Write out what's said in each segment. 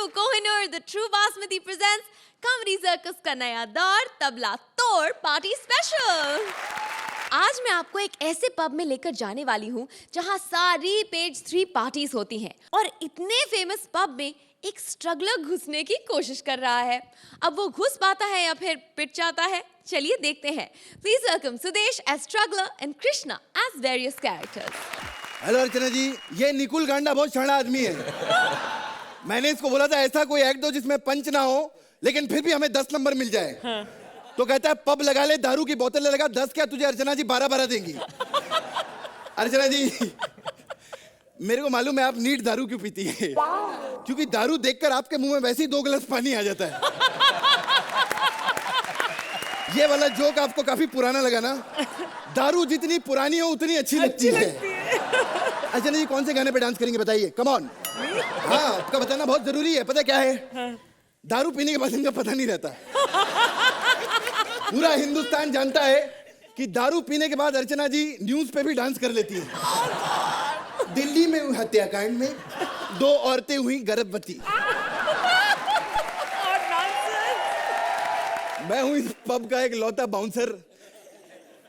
Kohinoor, the True Basmati presents Comedy Circus का नया दौर तबला तोड़ पार्टी स्पेशल। आज मैं आपको एक ऐसे पब में लेकर जाने वाली हूँ जहाँ सारी पेज 3 पार्टीज होती हैं और इतने फेमस पब में एक स्ट्रगलर घुसने की कोशिश कर रहा है। अब वो घुस पाता है या फिर पिट जाता है, चलिए देखते हैं। Please welcome Sudesh as struggler and Krishna as various characters. Hello Archana ji, ये निकुल गांडा बहुत शाना आदमी है। मैंने इसको बोला था ऐसा कोई एक्ट दो जिसमें पंच ना हो लेकिन फिर भी हमें 10 नंबर मिल जाए। हाँ। तो कहता है पब लगा ले, दारू की बोतल लगा, 10 क्या तुझे अर्चना जी 12-12 देंगी। अर्चना जी मेरे को मालूम है आप नीट दारू क्यों पीती है, क्योंकि दारू देखकर आपके मुंह में वैसे ही 2 गिलास पानी आ जाता है। ये वाला जोक आपको काफी पुराना लगा ना? दारू जितनी पुरानी हो उतनी अच्छी लगती है। अर्चना जी कौन से गाने पे डांस करेंगे बताइए, कम ऑन। हाँ, आपका बताना बहुत जरूरी है। पता क्या है? दारू पीने के बाद इनका पता नहीं रहता। पूरा हिंदुस्तान जानता है कि दारू पीने के बाद अर्चना जी न्यूज पे भी डांस कर लेती है। दिल्ली में हत्याकांड में 2 औरतें हुई गर्भवती। मैं हूं इस पब का एक लौता बाउंसर।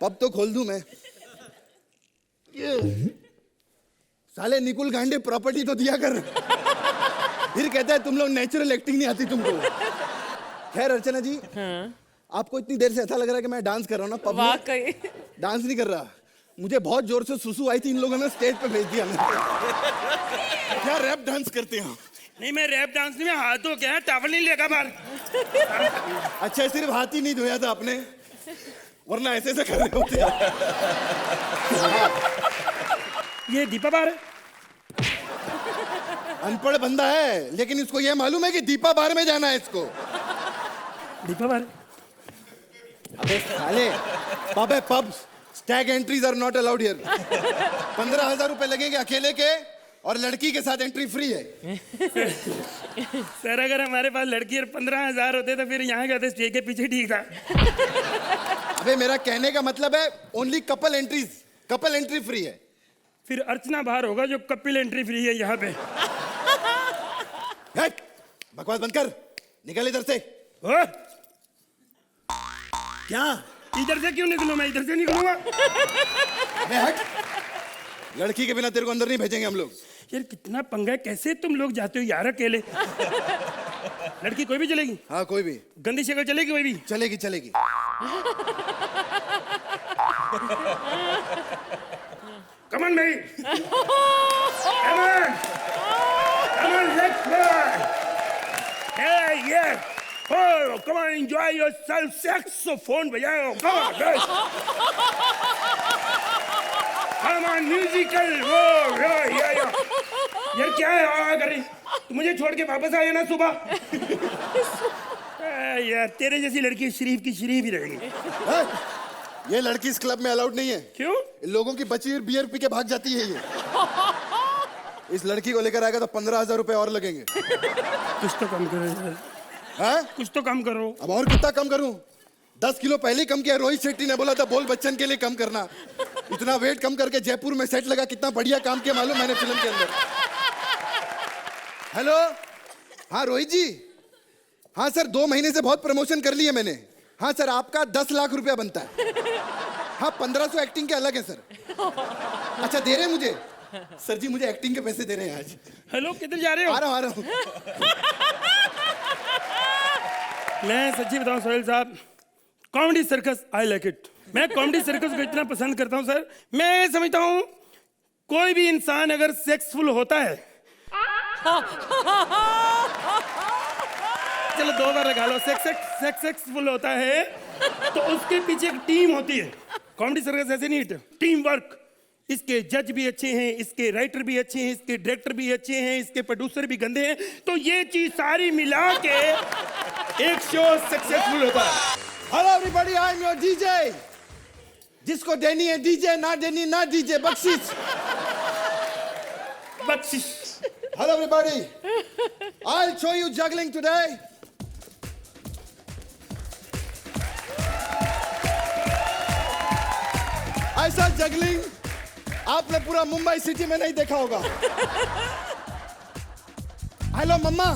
पब तो खोल दूं मैं। साले निकुल गांडे प्रॉपर्टी तो दिया कर। फिर कहता है तुम लोग नेचुरल एक्टिंग नहीं आती तुमको। खैर अर्चना जी, आपको इतनी देर से ऐसा लग रहा है कि मैं डांस कर रहा हूँ ना पब में? डांस नहीं कर रहा, मुझे बहुत जोर से सुसु आई थी, इन लोगों ने स्टेज पे भेज दिया। क्या रैप डांस करते हैं? नहीं, मैं रैप डांस नहीं, मैं हाथ धो के टॉवल नहीं लेगा बाहर। अच्छा, सिर्फ हाथ ही नहीं धोया था आपने, वरना ऐसे ऐसे कर रहे होते। ये दीपा बार है। अनपढ़ बंदा है लेकिन इसको ये मालूम है कि दीपा बार में जाना है इसको। दीपा बार? अबे साले, पब है pub, stag entries are not allowed here. 15,000 रुपए लगेंगे अकेले के और लड़की के साथ एंट्री फ्री है। सर अगर हमारे पास लड़की और 15,000 होते तो फिर यहाँ गए स्टेज के पीछे ठीक था। अबे मेरा कहने का मतलब है only couple entries, couple entry free है। फिर अर्चना बाहर होगा जो कपिल एंट्री फ्री है यहाँ पे। बकवास बंद कर, निकल इधर से। क्या? इधर से क्यों निकलूं? मैं इधर से निकलूंगा। हट, लड़की के बिना तेरे को अंदर नहीं भेजेंगे हम लोग। यार कितना पंगा है, कैसे तुम लोग जाते हो यार अकेले? लड़की कोई भी चलेगी? हाँ कोई भी। गंदी शक्ल चलेगी? कोई भी चलेगी चलेगी। Come on, mate. Come on. Come on, let's play. Hey, yeah. Oh, come on, enjoy yourself. Saxophone बजाओ. Come on, guys. Come on, musical. Oh, yeah. यार क्या है आवाज़ कर रही? तू मुझे छोड़ के वापस आया ना सुबह। यार तेरे जैसी लड़की शरीफ की शरीफ ही रहेगी। ये लड़की इस क्लब में अलाउड नहीं है। क्यों? लोगों की बची हुई बियर पी के भाग जाती है ये। इस लड़की को लेकर आएगा तो 15,000 रुपए और लगेंगे। कुछ तो कम करो यार। हाँ? कुछ तो कम करो। अब और कितना कम करूं? 10 किलो पहले ही कम किया। रोहित शेट्टी ने बोला था बोल बच्चन के लिए कम करना। इतना वेट कम करके जयपुर में सेट लगा, कितना बढ़िया काम किया मालूम मैंने फिल्म के अंदर। हेलो, हाँ रोहित जी। हाँ सर, 2 महीने से बहुत प्रमोशन कर ली है मैंने। हाँ सर, आपका 10 लाख रुपया बनता है। हाँ 1500 एक्टिंग के अलग है सर। अच्छा दे रहे हैं मुझे? सर जी मुझे एक्टिंग के पैसे दे रहे हैं आज। हेलो, किधर जा रहे हो? आ रहा हूँ। मैं सच्ची बताऊं सोहेल साहब, comedy circus I like it. मैं कॉमेडी सर्कस को इतना पसंद करता हूं सर, मैं समझता हूं कोई भी इंसान अगर सेक्सफुल होता है, चलो 2 बार लगा लो, सेक्सफुल होता है तो उसके पीछे एक टीम होती है। कॉमेडी सर्कस ऐसे नहीं है, टीम वर्क। इसके जज भी अच्छे हैं, इसके राइटर भी अच्छे हैं, इसके डायरेक्टर भी अच्छे हैं, इसके प्रोड्यूसर भी गंदे हैं, तो ये चीज सारी मिला के एक शो सक्सेसफुल होता है। Hello everybody, I am your DJ. जिसको देनी है डीजे, ना देनी ना डीजे, बख्शिश। Hello everybody, I will show you juggling today. ऐसा जगलिंग आपने पूरा मुंबई सिटी में नहीं देखा होगा। Hello mama.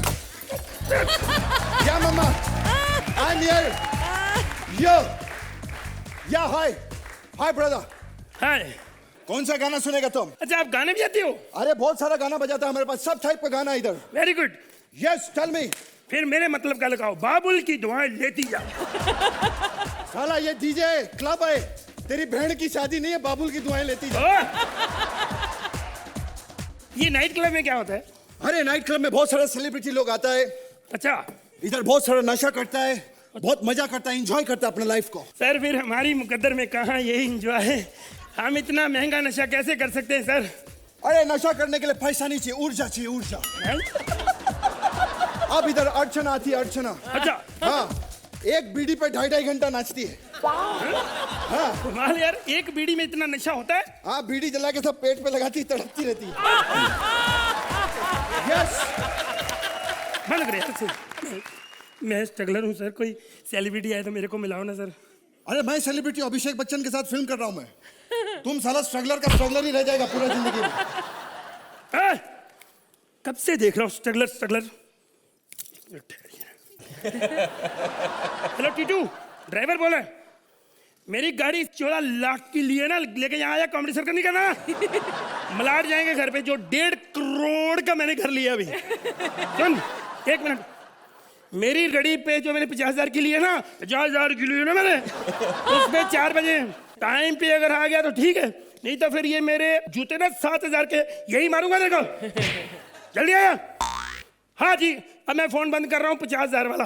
Yeah, mama. I'm here. Yo. Yeah, hi. Hi, brother. Hi. कौन सा गाना सुनेगा तुम? अच्छा, आप गाने भी आते हो? अरे बहुत सारा गाना बजाता है हमारे पास, सब टाइप का गाना इधर। Very good. Yes, tell me. फिर मेरे मतलब का लगाओ, बाबुल की दुआएं लेती जा। साला ये डीजे क्लब है, तेरी बहन की शादी नहीं है, बाबुल की दुआएं लेती जा। ओ! ये नाइट क्लब में क्या होता है? अरे नाइट क्लब में बहुत सारा सेलिब्रिटी लोग आता है, अच्छा इधर बहुत सारा नशा करता है, बहुत मजा करता है, एंजॉय करता है अपने लाइफ को। सर, फिर हमारी मुकद्दर में कहाँ यही एंजॉय है? हम इतना महंगा नशा कैसे कर सकते हैं सर? अरे नशा करने के लिए पैसा नहीं चाहिए, ऊर्जा चाहिए, ऊर्जा। हैं? अब इधर अर्चना आती है, अर्चना। अच्छा। हाँ, एक बीड़ी पे 2.5 घंटा नाचती है। हाँ कमाल यार, एक बीड़ी में इतना नशा होता है? हाँ, बीड़ी जला के सब पेट पे लगाती, तड़पती रहती है। यस। बंद कर यार सर। मैं स्ट्रगलर हूँ सर, कोई सेलिब्रिटी आए तो मेरे को मिलाओ ना सर। अरे मैं सेलिब्रिटी अभिषेक बच्चन के साथ फिल्म कर रहा हूँ मैं। तुम साला स्ट्रगलर का स्ट्रगलर ही रह जाएगा पूरा जिंदगी में। कब से देख रहा हूँ struggler struggler. Hello Titu, driver बोले, मेरी गाड़ी 14 लाख की लिए ना, लेके यहाँ आया, कॉमेडी सर्कल नहीं करना। मलाड जाएंगे घर पे, जो 1.5 करोड़ का मैंने घर लिया अभी। सुन एक मिनट, मेरी गाड़ी पे जो मैंने 50,000 की लिए ना, 50,000 की लिए ना मैंने, उसमें 4 बजे टाइम पे अगर आ गया तो ठीक है, नहीं तो फिर ये मेरे जूते ना 7,000 के यही मारूंगा देखो। जल्दी आया। हाँ जी, अब मैं फोन बंद कर रहा हूँ, 50,000 वाला।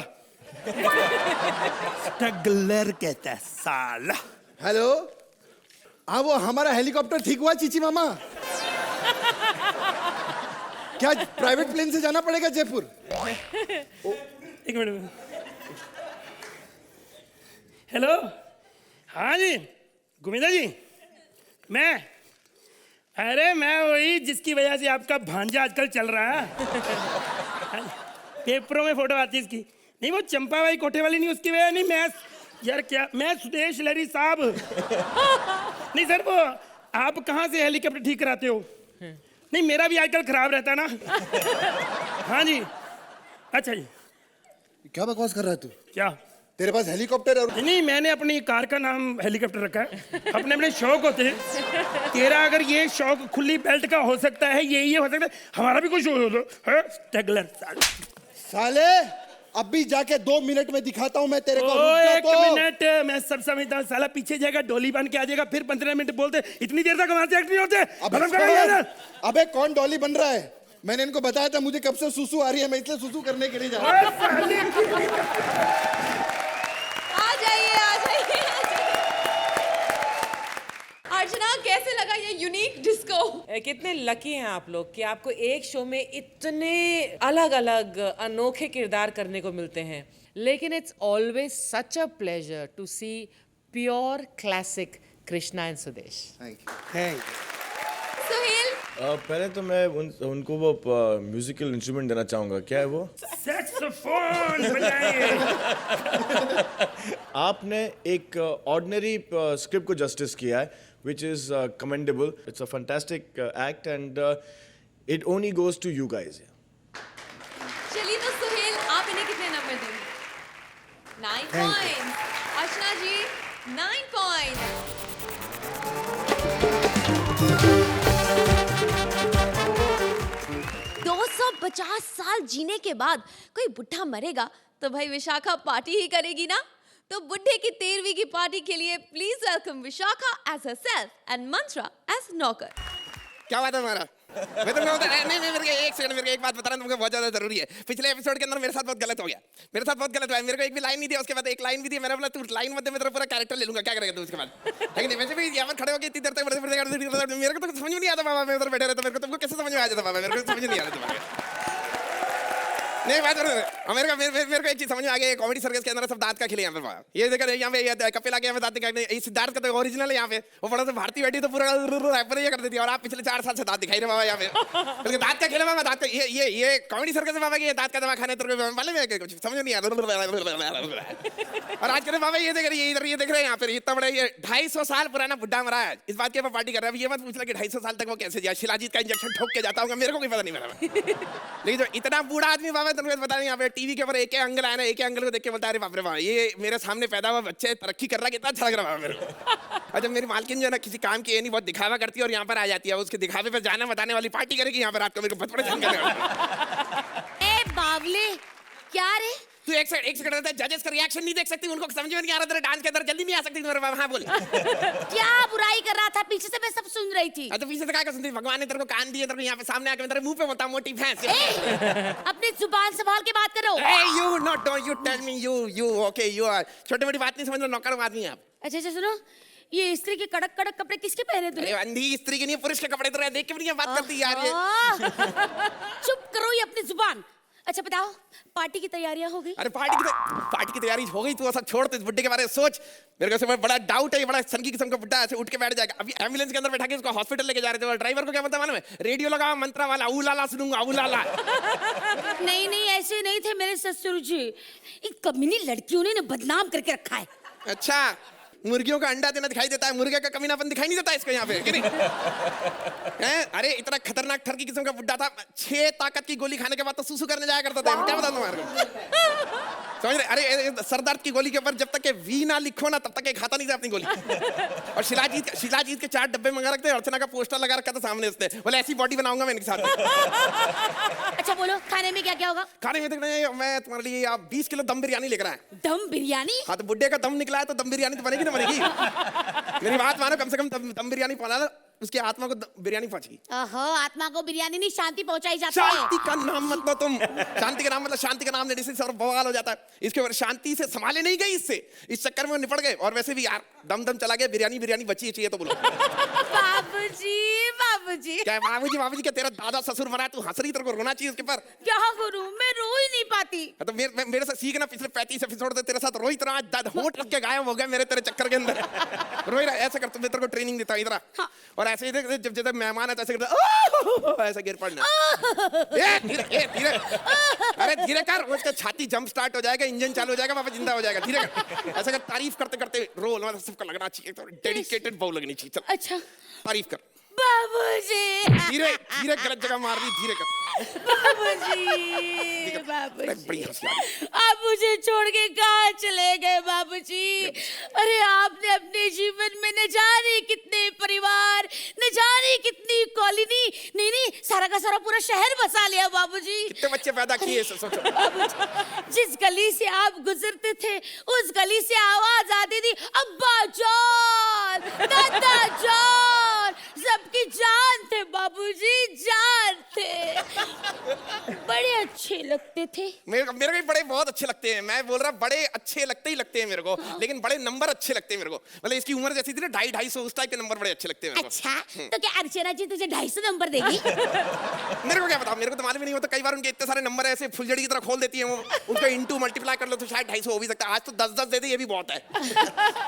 स्ट्रगलर कहता है साला। हेलो, हाँ वो हमारा हेलीकॉप्टर ठीक हुआ चीची मामा? क्या प्राइवेट प्लेन से जाना पड़ेगा जयपुर? एक मिनट। हेलो, हाँ जी, गोविंदा जी, अरे मैं वही जिसकी वजह से आपका भांजा आजकल चल रहा है। पेपरों में फोटो आती है इसकी। नहीं, वो चंपा भाई कोठे वाली नहीं, उसकी वजह नहीं। मैं यार क्या, मैं सुदेश लहरी साहब। नहीं सर, वो आप कहाँ से हेलीकॉप्टर ठीक कराते हो? नहीं, मेरा भी आजकल खराब रहता है ना। हाँ जी। अच्छा जी। क्या बकवास कर रहा है तू? क्या? तेरे पास हेलीकॉप्टर है? और नहीं, मैंने अपनी कार का नाम हेलीकॉप्टर रखा है। अपने अपने शौक होते हैं। तेरा अगर ये शौक खुली बेल्ट का हो सकता है, ये हो सकता है, हमारा भी कुछ हो सकता है। स्ट्रगलर साले, अब भी जाके 2 मिनट में दिखाता हूँ मैं तेरे को। ओ, 1 मिनट, मैं सब समझता हूँ। साला पीछे जाएगा, डोली बन के आ जाएगा, फिर 15 मिनट बोलते, इतनी देर तक हमारे से एक्ट नहीं होते। अबे कौन डॉली बन रहा है? मैंने इनको बताया था मुझे कब से सुसु आ रही है, मैं इसलिए सुसु करने के लिए जा रहा हूँ। आ जाइए, आ जाइए। अर्चना, कैसे लगा ये यूनिक डिस्को? कितने लकी हैं आप लोग कि आपको एक शो में इतने अलग अलग अनोखे किरदार करने को मिलते हैं। लेकिन it's always such a pleasure to see pure classic Krishna and Sudesh. Suhel, पहले तो मैं उनको वो म्यूजिकल इंस्ट्रूमेंट देना चाहूंगा। क्या है वो? सैक्सोफोन बजाइए। आपने एक ऑर्डिनरी स्क्रिप्ट को जस्टिस किया है, which is commendable. It's a fantastic act and it only goes to you guys. चलिए तो सुहेल, आप इन्हें कितने नंबर देंगे? 9 पॉइंट। अर्चना जी, 9 पॉइंट। 250 साल जीने के बाद कोई बुढ़ा मरेगा तो भाई विशाखा पार्टी ही करेगी ना। तो बुढ़े की 13वीं की पार्टी के लिए please welcome Vishakha as herself and Mantra as नौकर। क्या बात है हमारा? मैं तुमको बता नहीं, मेरे को एक सेकंड, मेरे को एक बात बता रहा हूँ, तुमको बहुत ज्यादा जरूरी है। पिछले एपिसोड के अंदर मेरे साथ बहुत गलत हो गया, मेरे साथ बहुत गलत हुआ। मेरे को एक भी लाइन नहीं दिया, उसके बाद एक लाइन भी दी। मैंने बोला तू लाइन मत दे, मैं तेरा पूरा कैरेक्टर ले लूंगा। क्या करेगा तू उसके बाद? है नहीं? वैसे भी यहाँ पर खड़े हो गए इतनी देर तक, मेरे को तो समझ में नहीं आता बाबा। मैं उधर बैठे रहता, मेरे को तुमको कैसे समझ में आ जाता बाबा? मेरे को समझ नहीं आ रहा तुम्हारे। नहीं बात मेरे को एक चीज समझ में आ गई, कॉमेडी सर्कस के अंदर सब दांत का खेले यहाँ पे। ये देखो यहाँ पे कपिल आके यहाँ पे दांत दिखाई, ये सिद्धार्थ का तो ओरिजिनल है यहाँ पे। वो बड़ा से भारती बैठी तो पूरा रैपर ये कर देती है, और आप पिछले 4 साल से दांत दिखाई रहे बाबा यहाँ पे। दांत का खेला बाबा, दांत का ये कॉमेडी सर्कस है बाबा की। ये दांत का दवा खाने तो मालूम है कुछ समझ नहीं आता। और आज के बाबा ये देख रहे, ये देख रहे हैं यहाँ पे, इतना बड़ा ये 250 साल पुराना बुढ़ा मरा है, इस बात की पार्टी कर रहा है। ये मत पूछना कि 250 साल तक वो कैसे जिया, शिलाजीत का इंजेक्शन ठोक के जाता होगा, मेरे को कोई पता नहीं मेरा। लेकिन जो इतना बूढ़ा आदमी बाबा बात तुम्हें बता दें, यहाँ पे टीवी के ऊपर एक अंकल आया ना, एक अंकल को देख के बोलता है, अरे बाप रे बाप, ये मेरे सामने पैदा हुआ बच्चे तरक्की कर रहा है, कितना अच्छा लग रहा है मेरे को। अच्छा, मेरी मालकिन जो है ना किसी काम की नहीं, बहुत दिखावा करती है और यहाँ पर आ जाती है, उसके दिखावे पर जाना बताने वाली पार्टी करेगी यहाँ पर रात को, मेरे को बहुत परेशान करने वाली। ए बावले, क्या रे? तू एक सेकंड रहता है, जजेस का रिएक्शन नहीं देख सकती, उनको समझ में नहीं आ रहा, तेरे डांस के अंदर जल्दी नहीं आ सकती तुम्हारे बाबा। हाँ बोल। क्या बुराई कर रहा था? पीछे से मैं सब सुन रही थी। तो पीछे से क्या सुनती, भगवान ने तेरे को कान दिए, तेरे को यहाँ पे सामने आके तेरे मुंह पे बोलता मोटी भैंस। अपनी जुबान संभाल के बात करो। You not don't you tell me you okay you are छोटी मोटी बात नहीं समझना, नौकर आदमी आप। अच्छा अच्छा सुनो, ये स्त्री के कड़क कड़क कपड़े किसके पहने अरे तूने? अंधी स्त्री के नहीं, पुरुष के कपड़े तो रहे, देख के भी नहीं बात करती यार ये। चुप करो ये अपनी जुबान। अच्छा बताओ, पार्टी की तैयारियां हो गई? अरे पार्टी की तैयारी हो गई, तू ऐसा छोड़, इस बुड्ढे के बारे में सोच। मेरे को इसमें बड़ा डाउट है, ये बड़ा सनकी किस्म का बुड्ढा ऐसे उठ के बैठ जाएगा। अभी एम्बुलेंस के अंदर बैठा के इसको हॉस्पिटल लेके जा रहे थे, और ड्राइवर को क्या पता मालूम है, रेडियो लगा मंत्रा वाला ऊलाला सुनूंगा ऊलाला। नहीं नहीं, ऐसे नहीं थे मेरे ससुर जी, इन कमीनी लड़कियों ने बदनाम करके रखा है। अच्छा, मुर्गियों का अंडा देना दिखाई देता है, मुर्गे का कमीनापन दिखाई नहीं देता इसको यहाँ पे, कि नहीं? अरे इतना खतरनाक ठरकी किस्म का बुड्ढा था, 6 ताकत की गोली खाने के बाद तो सुसु करने जाया करता था। क्या बताऊं तुम्हारे को, समझ रहे? अरे सरदर्द की गोली के ऊपर जब तक के वी ना लिखो ना, तब तक के खाता नहीं था अपनी गोली। और शिलाजीत के 4 डब्बे मंगा रखते, अर्चना का पोस्टर लगा रखा था सामने उसने, बोले ऐसी बॉडी बनाऊंगा मैं इनके साथ। अच्छा बोलो, खाने में क्या क्या होगा? खाने में मैं तुम्हारे लिए 20 किलो दम बिरयानी लेकर आया। दम बिरयानी? हाँ, तो बुड्ढे का दम निकला है तो दम बिरयानी तो बनेगी ना बनेगी। मेरी बात मानो, कम से कम दम बिरयानी पहुंचा, उसकी आत्मा को बिरयानी पहुंची। ओहो, आत्मा को बिरयानी नहीं शांति पहुंचाई जाती है। शांति का नाम मत लो तुम, शांति का नाम मतलब शांति का नाम लेने से और बवाल हो जाता है। इसके ऊपर शांति से संभाले नहीं गई, इससे इस चक्कर में निपट गए। और वैसे भी यार दम चला गया, बिरयानी बची चाहिए तो बोलो। बाबूजी क्या बाबूजी क्या, तेरा दादा ससुर मरा, तू हंस रही, तेरे को रोना चाहिए उसके पर। क्या करूं, मैं रो ही नहीं पाती। तो मेरे से सीखना, पिछले 35 एपिसोड तेरे साथ रोई तरह आज होंठ रख के गायब हो गया मेरे तेरे चक्कर के अंदर। रोई रहा, ऐसा कर, मैं तेरे को ट्रेनिंग देता हूं इधर। और ऐसे ही जब मेहमान है ऐसे करता, ऐसे गिर पड़ना। धीरे अरे धीरे कर, उसका छाती जंप स्टार्ट हो जाएगा, इंजन चालू हो जाएगा, वापस जिंदा हो जाएगा। धीरे कर, ऐसा कर, तारीफ करते करते रोल मतलब सबको लगना चाहिए, तो डेडिकेटेड बहू लगनी चाहिए। चल अच्छा तारीफ कर बाबूजी। धीरे गलत जगह मार दी, धीरे कर। बाबूजी बड़ी हंसी आ रही। आप मुझे छोड़ के कहाँ चले गए बाबूजी? अरे आपने अपने जीवन में न जाने कितने परिवार, न जाने कितनी कॉलोनी, नहीं सारा का सारा पूरा शहर बसा लिया बाबूजी। कितने बच्चे पैदा किए सोचो। बाबूजी, जिस गली से आप गुजरते थे उस गली से आवाज आती थी, अब्बा जान, दादा जान, सबकी जान थे बाबूजी, जान थे। बड़े अच्छे लगते थे। मेरे को भी बड़े बहुत अच्छे लगते हैं। मैं बोल रहा बड़े अच्छे लगते ही लगते हैं मेरे को, लेकिन बड़े नंबर अच्छे लगते हैं मेरे को। मतलब इसकी उम्र जैसी थी ना, 250 उस टाइप के नंबर बड़े अच्छे लगते हैं मेरे को। अच्छा, तो क्या अर्चना जी तुझे 250 नंबर देगी? मेरे को क्या पता, मेरे को तो मालूम ही नहीं होता। कई बार उनके इतने सारे नंबर ऐसे फुलझड़ी की तरह खोल देती है वो, उनको इंटू मल्टीप्लाई कर लो तो शायद 250 हो भी सकता है। आज तो 10 दे दे, ये भी बहुत है।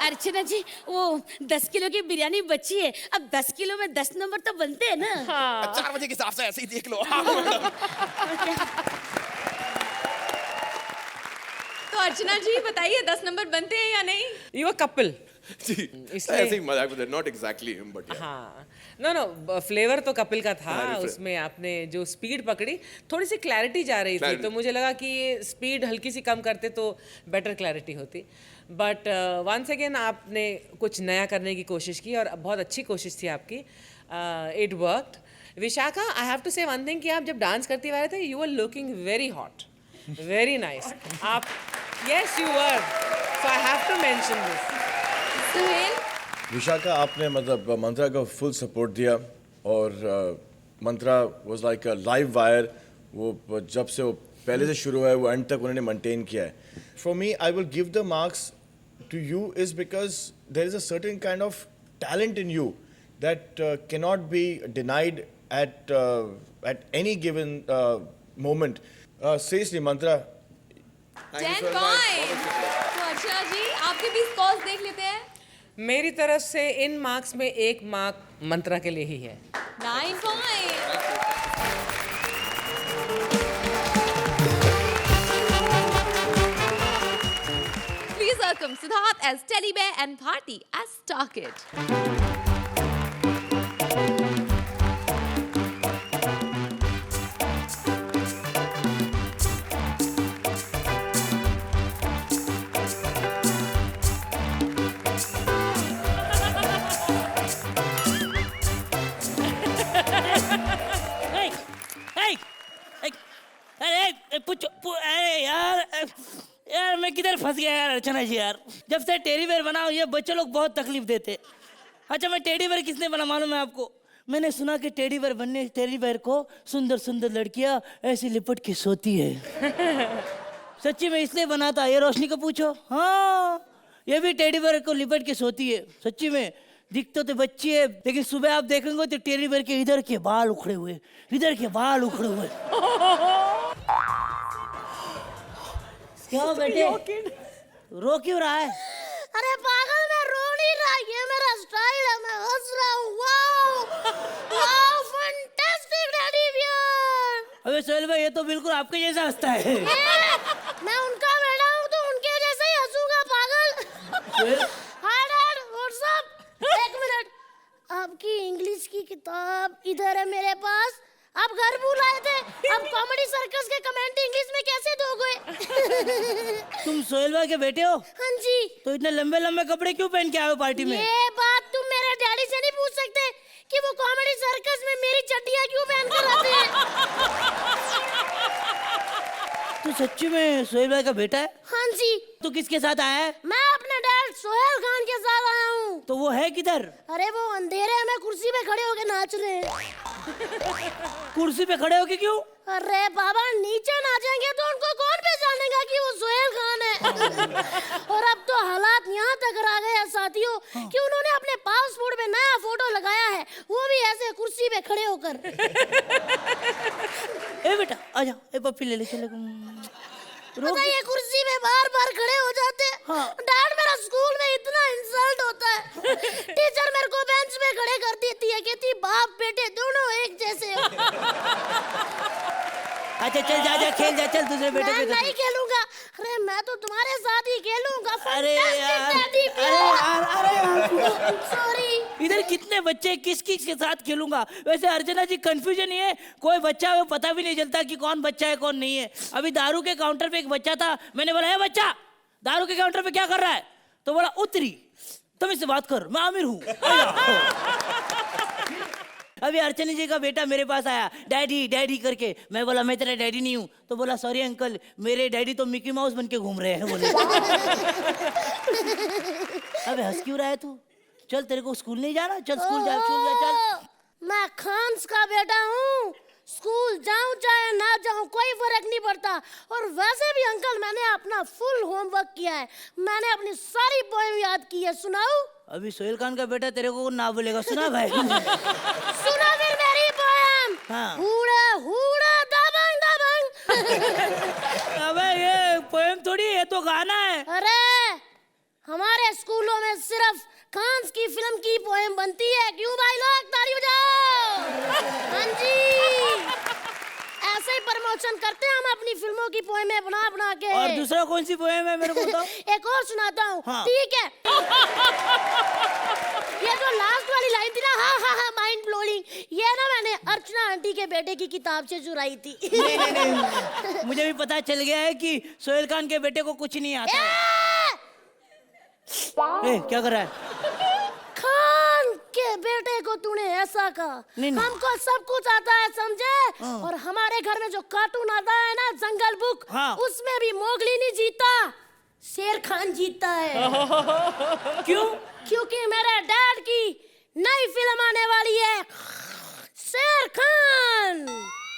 अर्चना जी, वो 10 किलो की बिरयानी बची है, अब 10 किलो में 10 नंबर तो बनते हैं ना। 4 बजे के हिसाब से ऐसे ही देख लो। तो अर्चना जी बताइए, 10 नंबर बनते हैं या नहीं? You a couple. जी इसलिए- ऐसे ही मजाक में, नॉट एग्जैक्टली हिम बट हाँ, नो फ्लेवर तो कपिल का था। हाँ, उसमें आपने जो स्पीड पकड़ी, थोड़ी सी क्लैरिटी जा रही थी, तो मुझे लगा कि ये स्पीड हल्की सी कम करते तो बेटर क्लैरिटी होती। बट वंस अगेन आपने कुछ नया करने की कोशिश की और बहुत अच्छी कोशिश थी आपकी। It worked. Vishakha, I have to say one thing कि आप जब डांस करती हुए थे, you are looking very hot, very nice. आप yes you were, so I have to mention this. Sohail, Vishakha, आपने मतलब मंत्रा को फुल सपोर्ट दिया और Mantra was like a live wire. वो जब से वो पहले से शुरू हुआ है वो एंड तक उन्होंने मेंटेन किया है। For me, I will give the marks to you is because there is a certain kind of talent in you that cannot be denied at any given moment. Seriously, Mantra. 10 point. तो अर्चना जी, आपके भी scores देख लेते हैं। मेरी तरफ से इन marks में 1 मार्क मंत्रा के लिए ही है। 9 point. Please welcome Siddharth as Teddy Bear and Bharti as Starkid. अरे यार यार मैं किधर फंस गया यार अर्चना जी यार। जब से टेडी बेयर बना ये बच्चे लोग बहुत तकलीफ देते। अच्छा मैं टेडी बेयर किसने बना मालूम है आपको? मैंने सुना कि टेडी बेयर को सुंदर सुंदर लड़कियां ऐसी लिपट के सोती है। सच्ची में इसलिए बना था। ये रोशनी को पूछो, हाँ ये भी टेडी बेयर को लिपट के सोती है। सच्ची में दिखते तो बच्ची है लेकिन सुबह आप देखेंगे तो टेडी बेयर के इधर के बाल उखड़े हुए, इधर के बाल उखड़े हुए। क्या बेटे रो क्यों रहा है? अरे पागल मैं रो नहीं रहा, ये मेरा स्टाइल है, मैं हंस रहा हूँ। Wow wow fantastic teddy bear. अबे सोहेल भाई ये तो बिल्कुल आपके जैसा हंसता है। मैं उनका बेटा हूँ तो उनके जैसे ही हंसूंगा पागल। Hi dad what's up? एक मिनट, आपकी इंग्लिश की किताब इधर है मेरे पास। आप घर भूल आए थे, अब कॉमेडी सर्कस के कमेंट इंग्लिश में कैसे दोगे? तुम सोहेल भाई के बेटे हो? हाँ जी। तो इतने लंबे लंबे कपड़े क्यों पहन के आए हो पार्टी में? ये बात तुम मेरे डैडी से नहीं पूछ सकते कि वो कॉमेडी सर्कस में मेरी चड्डियां क्यों पहन कर आते हैं। तू सच्ची में सोहेल भाई का बेटा है? हाँ जी। तू किसके साथ आया है? मैं अपने डैड सोहेल खान के साथ आया हूँ। तो वो है किधर? अरे वो अंधेरे में कुर्सी पे खड़े होके नाच रहे हैं। कुर्सी पे खड़े होके क्यों? अरे बाबा नीचे नाचेंगे तो उनको कौन पहचानेगा कि वो सोहेल खान है। और अब तो हालात यहाँ तक आ गए हैं साथियों कि उन्होंने अपने पासपोर्ट में नया फोटो लगाया है, वो भी ऐसे कुर्सी पे खड़े होकर। ए बेटा आजा, ए पप्पी ले ले चले। पता ये कुर्सी पे बार बार खड़े हो जाते हैं। हाँ। डैड मेरा स्कूल में इतना इंसल्ट होता है। टीचर मेरे को बेंच पे खड़े कर देती है, कहती बाप बेटे दोनों एक जैसे हो। अच्छा चल जा जा खेल जा, चल दूसरे बेटे मैं के साथ। नहीं खेलूंगा। अरे मैं तो तुम्हारे साथ ही खेलूंगा। अरे यार सॉरी। इधर कितने बच्चे किस किस के साथ खेलूंगा? वैसे अर्चना जी कंफ्यूजन ही है, कोई बच्चा है वो पता भी नहीं चलता कि कौन बच्चा है कौन नहीं है। अभी दारू के काउंटर पे एक बच्चा था, मैंने बोला है बच्चा दारू के काउंटर पे क्या कर रहा है? तो बोला उतरी, तुम इससे बात कर, मैं आमिर हूँ। अभी अर्चना जी का बेटा मेरे पास आया, डैडी डैडी करके। मैं बोला मैं तेरा डैडी नहीं हूँ। तो बोला सॉरी अंकल, मेरे डैडी तो मिकी माउस बन के घूम रहे हैं। बोले अबे हंस क्यों रहा है तू? चल तेरे को स्कूल नहीं जाना, चल स्कूल जा चल। मैं खान्स का बेटा हूँ, स्कूल जाऊं चाहे ना जाऊं कोई फर्क नहीं पड़ता। और वैसे भी अंकल मैंने अपना फुल होमवर्क किया है, मैंने अपनी सारी पोएम याद की है। सुनाऊं? अभी सोहेल खान का बेटा तेरे को ना बोलेगा, सुना भाई। सुना फिर मेरी पोएम। हाँ। हुड़ा हुड़ा दबंग दबंग। अबे ये पोएम थोड़ी है, ये तो गाना है। अरे हमारे स्कूलों में सिर्फ खान्स की फिल्म की पोएम बनती है। क्यों भाई लोग ताली बजाओ। हाँ जी, ऐसे ही प्रमोशन करते हैं हम अपनी फिल्मों की पोएमें बना बना के। और दूसरा कौन सी पोएम है मेरे को बताओ? एक और सुनाता हूँ। हाँ। ठीक है। ये जो लास्ट वाली लाइन थी ना, हाँ हाँ हाँ माइंड ब्लोइंग, ये ना मैंने अर्चना आंटी के बेटे की किताब से चुराई थी। नहीं, मुझे भी पता चल गया है कि सोहेल खान के बेटे को कुछ नहीं आता है। ए, क्या कर रहा है? खान के बेटे को तूने ऐसा कहा। नहीं। हमको सब कुछ आता है समझे। और हमारे घर में जो कार्टून आता है ना जंगल बुक, हाँ। उसमें भी मोगली नहीं जीता, शेर खान जीता है। क्यों? क्योंकि मेरे डैड की नई फिल्म आने वाली है, शेर खान।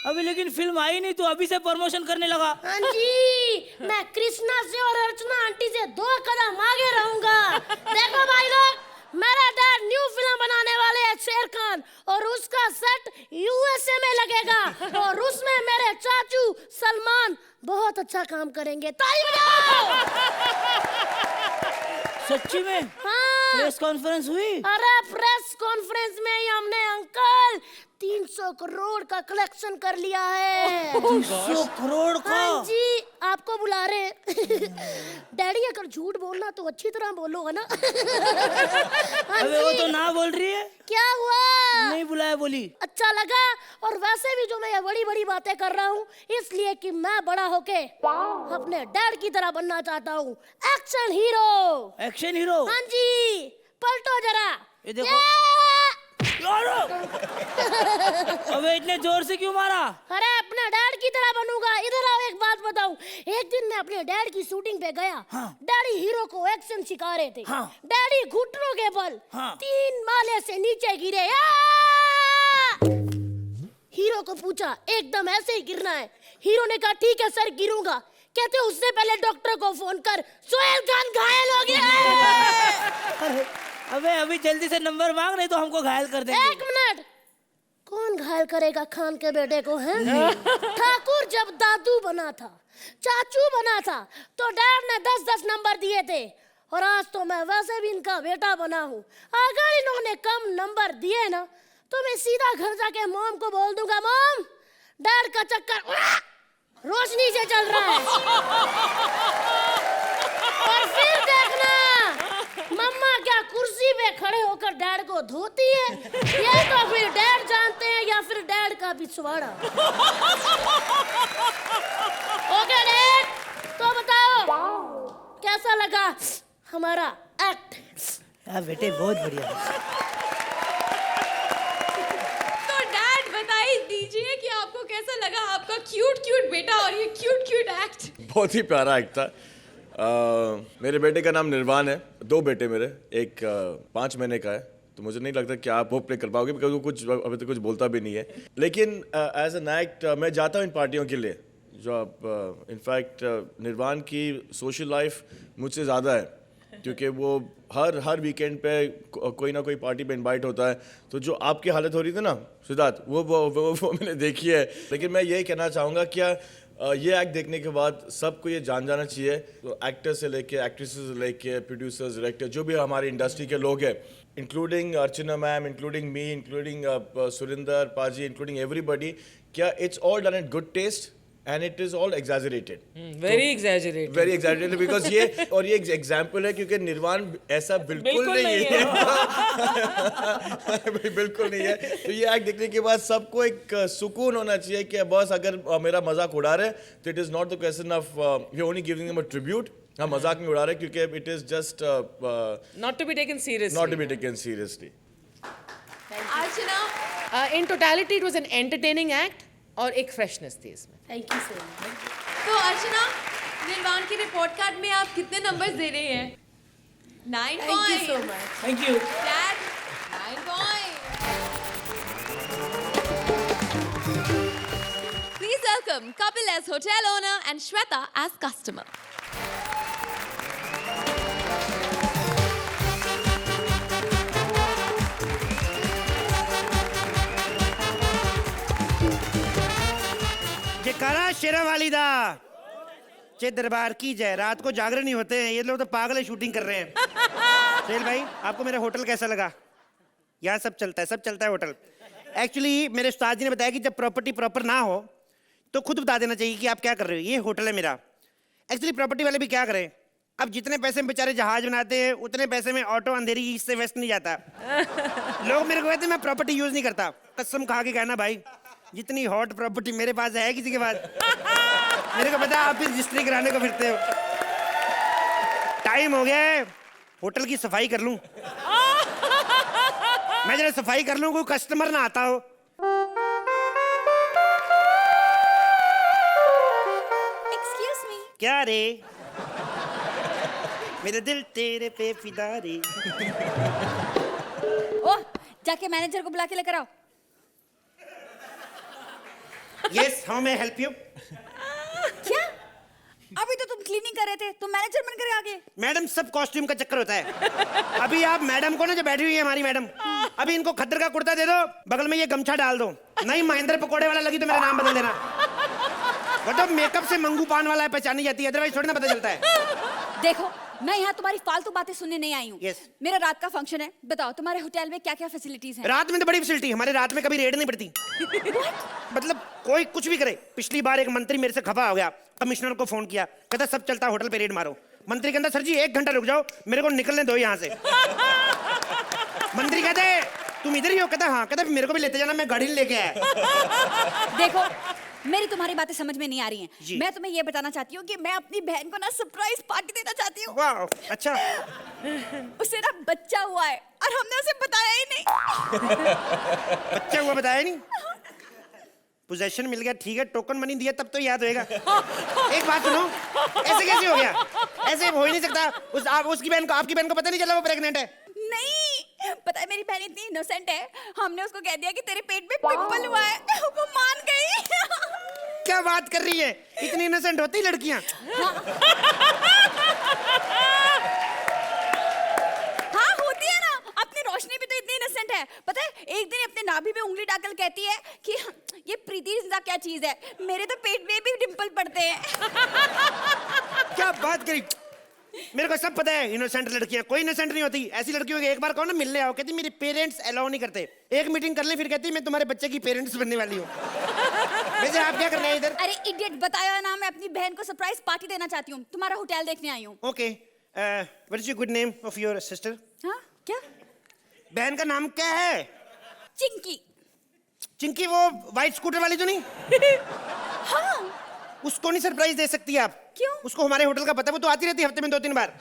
अभी लेकिन फिल्म आई नहीं, तो अभी से प्रमोशन करने लगा। हाँ जी, मैं कृष्णा से और अर्चना आंटी से 2 कदम आगे रहूंगा। देखो भाई लोग, मेरा डैड न्यू फिल्म बनाने वाले हैं शेर खान, और उसका सेट यूएसए में लगेगा और उसमें मेरे चाचू सलमान बहुत अच्छा काम करेंगे। ताली बजाओ। सच्ची में? हाँ। प्रेस कॉन्फ्रेंस हुई? अरे प्रेस कॉन्फ्रेंस में ही हमने अंकल 300 करोड़ का कलेक्शन कर लिया है। 300 करोड़ का? हाँ जी, आपको बुला रहे हैं। डैडी अगर झूठ बोलना तो अच्छी तरह बोलो है ना। हाँ अबे वो जी। तो ना बोल रही है। क्या हुआ? नहीं बुलाया बोली। अच्छा लगा। और वैसे भी जो मैं ये बड़ी बड़ी बातें कर रहा हूँ इसलिए कि मैं बड़ा होके अपने डैड की तरह बनना चाहता हूँ, एक्शन हीरो। Action hero? हाँ जी, पलटो जरा। ये देखो। अबे इतने जोर से क्यों मारा? अरे अपने डैड की तरह बनूंगा। इधर आओ, एक बात बताऊं। एक दिन मैं अपने डैड की शूटिंग पे गया। डैडी हीरो को एक्शन सिखा रहे थे। डैडी घुटनों के बल 3 माले से नीचे गिरे। हीरो को पूछा, एकदम ऐसे ही गिरना है। हीरो ने कहा ठीक है सर, गिरूंगा। कहते उससे पहले डॉक्टर को फोन कर, सोहेल खान घायल हो गया है। अबे अभी जल्दी से नंबर मांग, नहीं तो हमको घायल कर देंगे। 1 मिनट, कौन घायल करेगा खान के बेटे को है? ठाकुर जब दादू बना था, चाचू बना था, तो डैड ने 10-10 नंबर दिए थे। और आज तो मैं वैसे भी इनका बेटा बना हूँ। अगर इन्होंने कम नंबर दिए ना, तो मैं सीधा घर जाके मॉम को बोल दूंगा, मॉम डैड का चक्कर रोशनी से चल रहा है। और फिर देखना मम्मा क्या कुर्सी पे खड़े होकर डैड को धोती है। ये तो फिर डैड जानते हैं या फिर डैड का पिछवाड़ा। ओके डैड, तो बताओ कैसा लगा हमारा एक्ट? हाँ बेटे बहुत बढ़िया। तो डैड बताइए दीजिए कि आपको कैसा लगा आपका क्यूट क्यूट बेटा और ये क्यूट क्यूट एक्ट? बहुत ही प्यारा एक्ट था। मेरे बेटे का नाम निर्वाण है। 2 बेटे मेरे, एक 5 महीने का है, तो मुझे नहीं लगता कि आप वो प्ले कर पाओगे, बिकॉज वो कुछ अभी तक कुछ बोलता भी नहीं है। लेकिन एज एन एक्ट मैं जाता हूँ इन पार्टियों के लिए, जो आप इनफैक्ट निर्वाण की सोशल लाइफ मुझसे ज़्यादा है, क्योंकि वो हर वीकेंड पे कोई ना कोई पार्टी पे इनवाइट होता है। तो जो आपकी हालत हो रही थी ना सिद्धार्थ, वो मैंने देखी है। लेकिन मैं यही कहना चाहूँगा, क्या ये एक्ट देखने के बाद सबको ये जान जाना चाहिए, तो एक्टर्स से लेके एक्ट्रेसेस से लेके प्रोड्यूसर्स, डायरेक्टर, जो भी हमारी इंडस्ट्री के लोग हैं, including Archana ma'am, including me, including Surinder paaji, including everybody, क्या it's all done at good taste and it is all exaggerated. Very exaggerated. Very exaggerated because ये और ये एग्जाम्पल है, क्योंकि निर्वाण ऐसा बिल्कुल नहीं है। बिल्कुल नहीं है। तो ये एक्ट देखने के बाद सबको एक सुकून होना चाहिए कि बॉस अगर मेरा मजाक उड़ा रहे तो it is not the question of we only giving him a tribute. हम मजाक नहीं उड़ा रहे, क्योंकि it is just Not to be taken seriously. Not to be taken seriously. Archana, In totality, it was an entertaining act और एक freshness थी इसमें। Thank you so much. तो अर्चना, निर्वाण की रिपोर्ट कार्ड में आप कितने नंबर्स दे रहे हैं? 9 thank you so point. Much. Thank you. Dad 9 point. Please welcome Kapil as hotel owner and Shweta as customer. जयकारा शेरा वाली दा, चे दरबार की जय। रात को जागरण नहीं होते हैं ये लोग, तो पागल है शूटिंग कर रहे हैं। सुहेल भाई, आपको मेरा होटल कैसा लगा? यहाँ सब चलता है होटल। एक्चुअली मेरे उस्ताद जी ने बताया कि जब प्रॉपर्टी प्रॉपर ना हो तो खुद बता देना चाहिए कि आप क्या कर रहे हो। ये होटल है मेरा। एक्चुअली प्रॉपर्टी वाले भी क्या करें, अब जितने पैसे में बेचारे जहाज बनाते हैं, उतने पैसे में ऑटो अंधेरी ईस्ट से वेस्ट नहीं जाता। लोग मेरे को कहते हैं मैं प्रॉपर्टी यूज नहीं करता। कसम खा के कहना भाई, जितनी हॉट प्रॉपर्टी मेरे पास है किसी के पास? मेरे को पता आप भी रजिस्ट्री कराने को फिरते हो। टाइम हो गया है, होटल की सफाई कर लूं। मैं जरा सफाई कर लूं, कोई कस्टमर ना आता हो। Excuse me. क्या रे? मेरा दिल तेरे पे फिदा रे। ओह, जाके मैनेजर को बुला के लेकर आओ। Yes, how may I help you? क्या? अभी तो तुम क्लीनिंग कर रहे थे, तुम मैनेजर बनकर आ गए। मैडम, सब कॉस्ट्यूम का चक्कर होता है। अभी आप मैडम को ना, जो बैठी हुई है हमारी मैडम, अभी इनको खद्दर का कुर्ता दे दो, बगल में ये गमछा डाल दो। नहीं महेंद्र पकोड़े वाला लगी तो मेरा नाम बदल देना। मतलब मेकअप से मंगू पान वाला है, पहचानी जाती है, अदरवाइज थोड़ी ना पता चलता है। देखो, मैं यहाँ तुम्हारी फालतू बातें सुनने नहीं आई हूँ। Yes. मेरा रात का फंक्शन है। बताओ तुम्हारे होटल में क्या क्या फैसिलिटीज हैं? रात में तो बड़ी फैसिलिटी, हमारे रात में कभी रेड नहीं पड़ती। मतलब कोई कुछ भी करे। पिछली बार एक मंत्री मेरे से खफा हो गया, कमिश्नर को फोन किया, कहता सब चलता होटल पे रेड मारो। मंत्री कहता सर जी 1 घंटा रुक जाओ, मेरे को निकलने दो यहाँ से। मंत्री कहते तुम इधर ही हो? कहता हाँ। कहता मेरे को भी लेते जाना, मैं गाड़ी लेके आया। देखो, मेरी तुम्हारी बातें समझ में नहीं आ रही जी। हैं। मैं तुम्हें ये बताना चाहती हूँ कि मैं अपनी बहन को ना सरप्राइज पार्टी देना चाहती हूँ। वाह, अच्छा। उसे ना बच्चा हुआ है और हमने उसे बताया ही नहीं। बच्चा हुआ बताया नहीं? पोजेशन मिल गया, ठीक है, टोकन मनी दिया तब तो याद होएगा। एक बात सुनो, ऐसे कैसे हो गया? ऐसे हो ही नहीं सकता। उसकी बहन को, आपकी बहन को पता नहीं चला वो प्रेग्नेंट है? नहीं, पता है मेरी बहन इतनी इनोसेंट है, हमने उसको कह दिया कि तेरे पेट में पिंपल हुआ है, वो मान गई। क्या बात कर रही है? इतनी इनोसेंट होती लड़कियां? हाँ होती है ना, अपनी रोशनी भी तो इतनी इनोसेंट है। पता है एक दिन अपने नाभि में उंगली डालकर कहती है कि ये प्रीति जिंदा क्या चीज है, मेरे तो पेट में भी डिंपल पड़ते हैं। क्या बात करी? मेरे को सब पता है, इनोसेंट लड़कियां कोई इनोसेंट नहीं होती। ऐसी लड़कियों को एक बार कहो ना मिलने आओ, कहती मेरे पेरेंट्स अलाउ नहीं करते। एक मीटिंग कर ले फिर कहती मैं तुम्हारे बच्चे की पेरेंट्स बनने वाली हूँ। वैसे आप क्या कर रहे हैं इधर? अरे इडियट, बताया ना, मैं अपनी बहन को सरप्राइज पार्टी देना चाहती हूँ, तुम्हारा होटल देखने आई हूँ। Okay, what is your good name of your sister? हाँ क्या? बहन का नाम क्या है? चिंकी। चिंकी, वो वाइट स्कूटर वाली तो नहीं? हाँ। उसको नहीं सरप्राइज दे सकती आप? क्यों? उसको हमारे होटल का पता है, वो तो आती रहती है हफ्ते में 2-3 बार।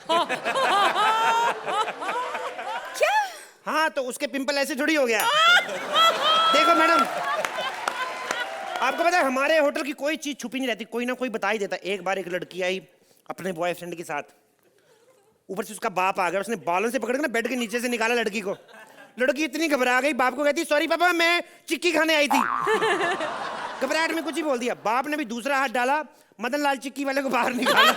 क्या? हाँ, तो उसके पिंपल ऐसे थोड़ी हो गया। देखो मैडम, आपको पता है हमारे होटल की कोई चीज छुपी नहीं रहती, कोई ना कोई बता ही देता। एक बार एक लड़की आई अपने बॉयफ्रेंड के साथ, ऊपर से उसका बाप आ गया, उसने बालों से पकड़ के ना बेड के नीचे से निकाला लड़की को। लड़की इतनी घबरा गई, बाप को कहती सॉरी पापा मैं चिक्की खाने आई थी। घबराहट में कुछ ही बोल दिया। बाप ने भी दूसरा हाथ डाला, मदन लाल चिक्की वाले को बाहर निकाला।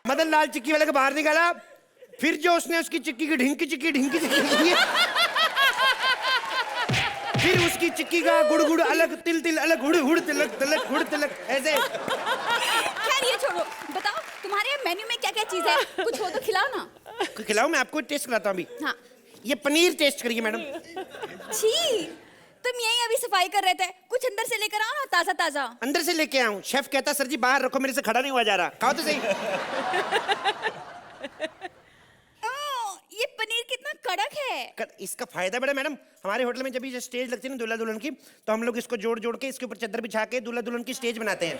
मदन लाल चिक्की वाले को बाहर निकाला, फिर जो उसने उसकी चिक्की की ढिंकी की फिर उसकी चिक्की का गुड़ गुड़ अलग, तिल तिल अलग, हुड़ हुड़ तिलक तिलक हुड़ तिलक, ऐसे। खैर ये छोड़ो, बताओ तुम्हारे मेन्यू में क्या क्या चीज है, कुछ हो तो खिलाओ ना। खिलाओ, मैं आपको टेस्ट कराता हूँ अभी। हाँ। ये पनीर टेस्ट करिए मैडम। छी, तुम यही अभी सफाई कर रहे थे, कुछ अंदर से लेकर आओ ना, ताजा ताजा। अंदर से लेके आऊं? शेफ कहता सर जी बाहर रखो, मेरे से खड़ा नहीं हुआ जा रहा। खाओ तो सही। ये पनीर कितना कड़क है। इसका फायदा बड़ा मैडम, हमारे होटल में जब भी स्टेज लगती है ना दूल्हा दुल्हन की, तो हम लोग इसको जोड़ जोड़ के इसके ऊपर चादर बिछा के दूल्हा दुल्हन की स्टेज बनाते हैं।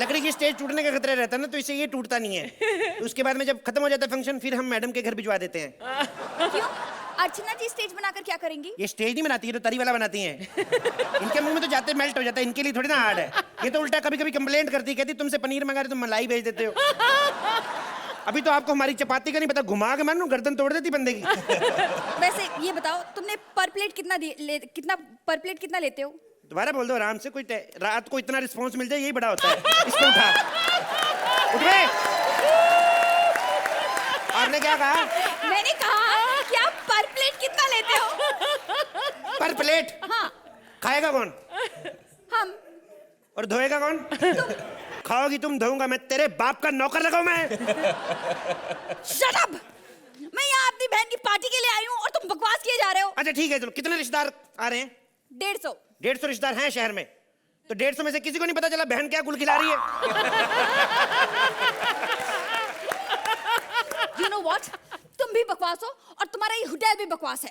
लकड़ी की स्टेज टूटने का खतरा रहता है ना, तो इससे ये टूटता नहीं है। उसके बाद में जब खत्म हो जाता है फंक्शन, फिर हम मैडम के घर भिजवा देते हैं। क्यों? अर्चना जी स्टेज बनाकर क्या करेंगी? ये स्टेज नहीं बनाती है, तो तरी वाला बनाती हैं। इनके मुंह में तो जाते मेल्ट हो जाता है, इनके लिए थोड़ी ना हार्ड है। ये तो उल्टा कभी कभी कंप्लेंट करती है, कहती तुमसे पनीर मंगा रहे तुम मलाई भेज देते हो। अभी तो आपको हमारी चपाती का नहीं पता, घुमा के मानो गर्दन तोड़ देती बंदे की। वैसे ये बताओ तुमने पर प्लेट कितना लेते हो? दोबारा बोल दो आराम से, कोई रात को इतना रिस्पॉन्स मिल जाए यही बड़ा होता है। इसको उठा, उठ बे। आपने क्या कहा? मैंने कहा कि आप पर प्लेट कितना लेते हो? पर प्लेट? हाँ। खाएगा कौन? हम। और धोएगा कौन? खाओगी तुम, धोऊंगा मैं। तेरे बाप का नौकर लगाऊं मैं? Shut up! मैं यहाँ अपनी बहन की पार्टी के लिए आई हूँ और तुम बकवास किए जा रहे हो। अच्छा ठीक है, चलो कितने रिश्तेदार आ रहे हैं? 150। 150 रिश्तेदार हैं शहर में, तो 150 में से किसी को नहीं पता चला बहन क्या गुल खिला रही है? You know what? तुम भी बकवास हो और तुम्हारा ये होटल भी बकवास है।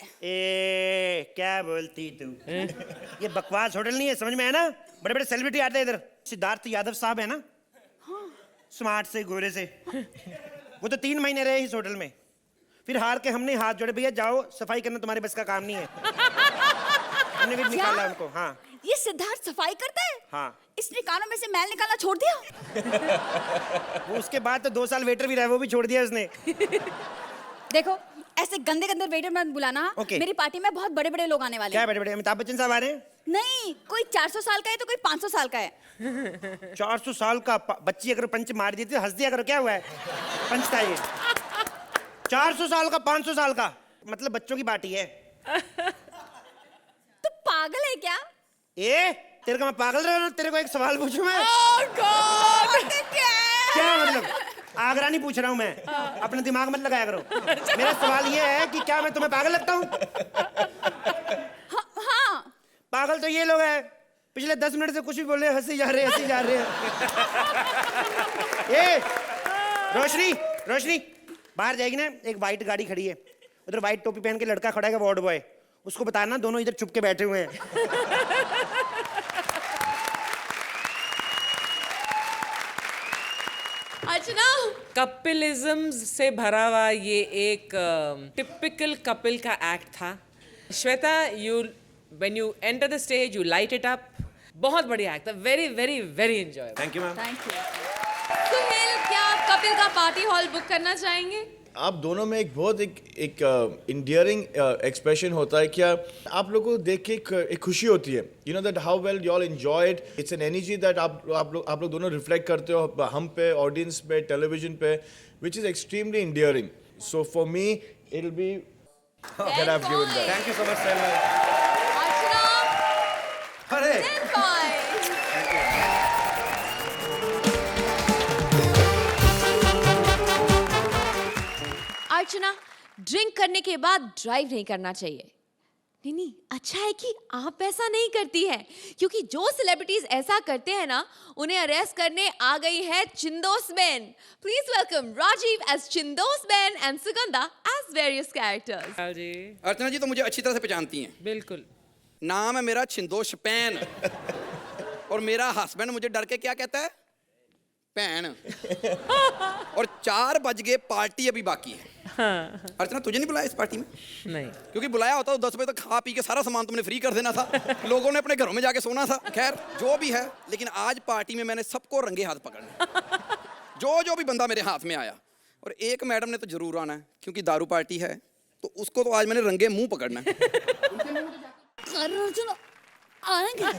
क्या बोलती तू? ये बकवास होटल नहीं है, समझ में है ना? बड़े बड़े सेलिब्रिटी आते हैं इधर। सिद्धार्थ यादव साहब है ना, स्मार्ट से गोरे से, वो तो 3 महीने रहे इस होटल में, फिर हार के हमने हाथ जोड़े, भैया जाओ सफाई करना तुम्हारे बस का काम नहीं है। हमने भी निकाला उनको। हाँ, ये सिद्धार्थ सफाई करता है? हाँ। इसने कानों में से मैल निकालना छोड़ दिया? वो उसके बाद तो 2 साल वेटर भी रहा, वो भी छोड़ दिया उसने। देखो ऐसे गंदे गंदे वेटर मत बुलाना। Okay. मेरी पार्टी में बहुत बड़े बड़े लोग आने वाले क्या हैं। बड़े बड़े? अमिताभ बच्चन साहब आ रहे हैं? नहीं, कोई 400 साल का है तो कोई 500 साल का है। 400 साल का बच्ची अगर पंच मार दी थी, हंस दिया करो, क्या हुआ है? पंच था ये। 400 साल का, 500 साल का, मतलब बच्चों की पार्टी है। तू पागल है क्या? तेरे को मैं पागल रहा हूँ? तेरे को एक सवाल पूछूं मैं? क्या मतलब? आगरा नहीं पूछ रहा हूँ मैं, अपने दिमाग मत लगाया करो। मेरा सवाल ये है कि क्या मैं तुम्हें पागल लगता हूँ? हाँ। पागल तो ये लोग हैं, पिछले 10 मिनट से कुछ भी बोल रहे, हंसी जा रहे हैं। ए रोशनी, रोशनी बाहर जाएगी ना, एक वाइट गाड़ी खड़ी है, उधर वाइट टोपी पहन के लड़का खड़ा है, वार्ड बॉय। उसको बताना दोनों इधर चुप के बैठे हुए हैं। अर्चना, कपिलिज्म से भरा हुआ ये एक टिपिकल कपिल का एक्ट था। Shweta, you when you enter the stage you light it up. बहुत बढ़िया एक्ट था, very very very enjoy. Thank you ma'am. Suhel, क्या आप कपिल का पार्टी हॉल बुक करना चाहेंगे? आप दोनों में एक बहुत एक इंडियरिंग एक्सप्रेशन होता है। क्या आप लोगों को देख के एक खुशी होती है, you know that how well you all enjoyed. It's an energy that आप लोग दोनों रिफ्लेक्ट करते हो हम पे, ऑडियंस पे, टेलीविजन पे, which is extremely endearing. So for me it will be that I have given that. Thank you so much sir. Archana, अरे 10 points. अर्चना, ड्रिंक करने के बाद ड्राइव नहीं करना चाहिए। नहीं, अच्छा है कि आप ऐसा नहीं करती हैं, क्योंकि जो सेलिब्रिटीज ऐसा करते हैं ना, उन्हें अरेस्ट करने आ गई है Chindos ben. Please welcome Rajeev as Chindos ben and Sugandha as various characters. जी अर्चना जी तो मुझे अच्छी तरह से पहचानती हैं। बिल्कुल। नाम है मेरा छिंदोश पैन और मेरा हस्बैंड मुझे डर के क्या कहता है? पैन। और 4 बज गए, पार्टी अभी बाकी है। अर्चना, तुझे नहीं बुलाया इस पार्टी में? नहीं। क्योंकि बुलाया होता तो 10 बजे तक खा पी के सारा सामान तुमने फ्री कर देना था, लोगों ने अपने घरों में जाके सोना था। खैर जो भी है, लेकिन आज पार्टी में मैंने सबको रंगे हाथ पकड़ना। जो भी बंदा मेरे हाथ में आया, और एक मैडम ने तो जरूर आना है, क्योंकि दारू पार्टी है, तो उसको तो आज मैंने रंगे मुंह पकड़ना है। अर्जुन आएंगे,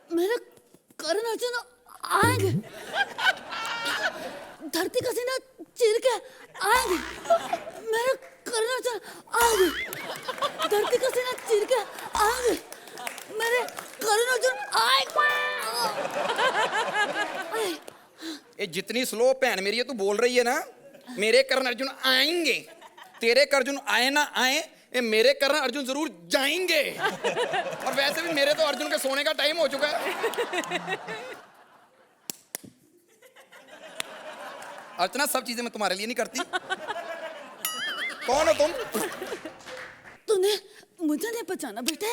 मेरे करण अर्जुन आएंगे, धरती का सीना चीर के आएंगे, मेरे करण अर्जुन आएंगे, धरती का सीना चीर के आएंगे, मेरे करण अर्जुन आएंगे। ये जितनी स्लो भैन मेरी है तू बोल रही है ना, मेरे करण अर्जुन आएंगे, तेरे करण अर्जुन आए ना आए, ये मेरे करण अर्जुन जरूर जाएंगे। और वैसे भी मेरे तो अर्जुन के सोने का टाइम हो चुका है। अर्चना, सब चीजें मैं तुम्हारे लिए नहीं करती। कौन हो तुम? तूने मुझे नहीं पहचाना बेटे,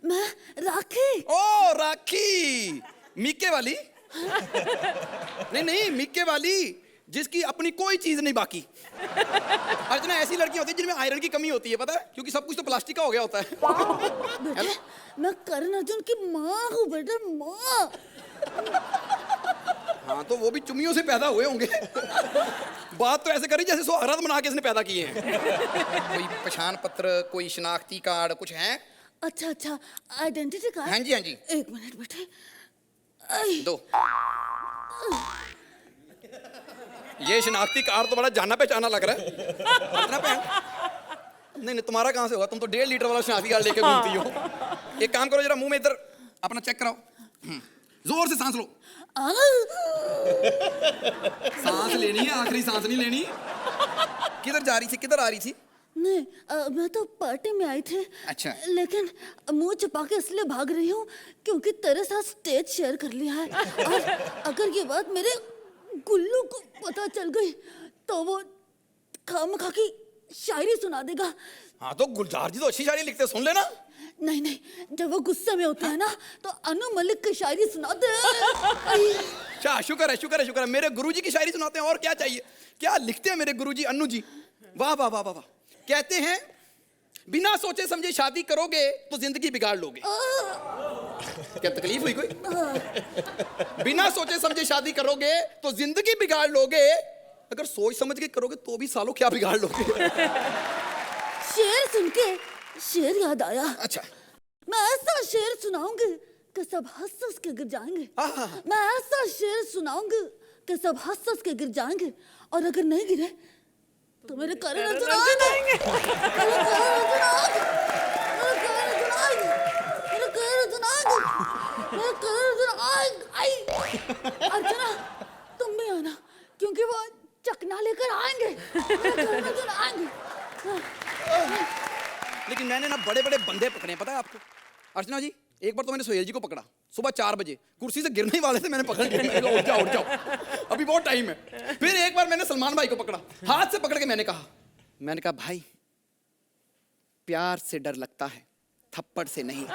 मैं राखी। ओ राखी, मीके वाली? नहीं, मीके वाली जिसकी अपनी कोई चीज नहीं बाकी। अर्चना, ऐसी लड़की होती है जिनमें आयरन की कमी होती है, पता है? क्योंकि सब कुछ तो प्लास्टिक का हो गया होता है। बेटे, मैं करण अर्जुन की माँ हूँ बेटे, माँ। हाँ, तो वो भी चुम्मियों से पैदा हुए होंगे। बात तो ऐसे करी जैसे सुहागरात मना के इसने पैदा किए हैं। कोई पहचान पत्र, कोई शनाख्ती कार्ड कुछ है? अच्छा, आइडेंटिटी कार्ड। हाँ जी। 1 मिनट बेटे। दो। ये शनाख्ती कार्ड तो बड़ा जाना पहचाना लग रहा है। अपना पहन। नहीं, तुम्हारा कहाँ से होगा? तुम तो 1.5 लीटर वाला शनाख्ती कार्ड लेके घूमती हो। एक काम करो, जरा मुंह में इधर अपना चेक कराओ, जोर से सांस लो। सांस लेनी है, आखिरी सांस नहीं लेनी। किधर जा रही थी, किधर आ रही थी? नहीं, मैं तो पार्टी में आई थी। अच्छा। लेकिन मुंह छुपा के इसलिए भाग रही हूँ क्योंकि तेरे साथ स्टेज शेयर कर लिया है, और अगर ये बात मेरे गुल्लू को पता चल गई तो वो खामखा की शायरी सुना देगा। हाँ, तो गुलजार जी तो अच्छी शायरी लिखते, सुन लेना। नहीं, जब वो गुस्से में होते हैं ना, तो अनु मलिक की शायरी सुनाते हैं। अच्छा, शुक्र है, मेरे गुरुजी की शायरी सुनाते हैं, और क्या चाहिए? क्या लिखते हैं मेरे गुरुजी अन्नू जी, वाह वाह वाह वाह। कहते हैं, बिना सोचे समझे शादी करोगे तो जिंदगी बिगाड़ लोगे। क्या तकलीफ हुई कोई? बिना सोचे समझे शादी करोगे तो जिंदगी बिगाड़ लोगे, अगर सोच समझ के करोगे तो भी सालों क्या बिगाड़ लोगे। शेर सुन के शेर याद आया। अच्छा, मैं ऐसा शेर सुनाऊंगी कि सब हंस के गिर जाएंगे। मैं ऐसा शेर सुनाऊंगी कि सब हंस के गिर जाएंगे, और अगर नहीं गिरे तो मेरे करण अर्जुन आएंगे। अर्चना, तुम भी आना, क्योंकि वो चकना लेकर आएंगे। लेकिन मैंने ना बड़े बड़े बंदे पकड़े हैं, पता है आपको? अर्चना जी, एक बार तो मैंने सुहेल जी को पकड़ा सुबह 4 बजे, कुर्सी से गिरने ही वाले थे, मैंने पकड़ के मैंने कहा उठ जाओ, अभी बहुत टाइम है। फिर एक बार मैंने सलमान भाई को पकड़ा, हाथ से पकड़ के मैंने कहा भाई प्यार से डर लगता है, थप्पड़ से नहीं।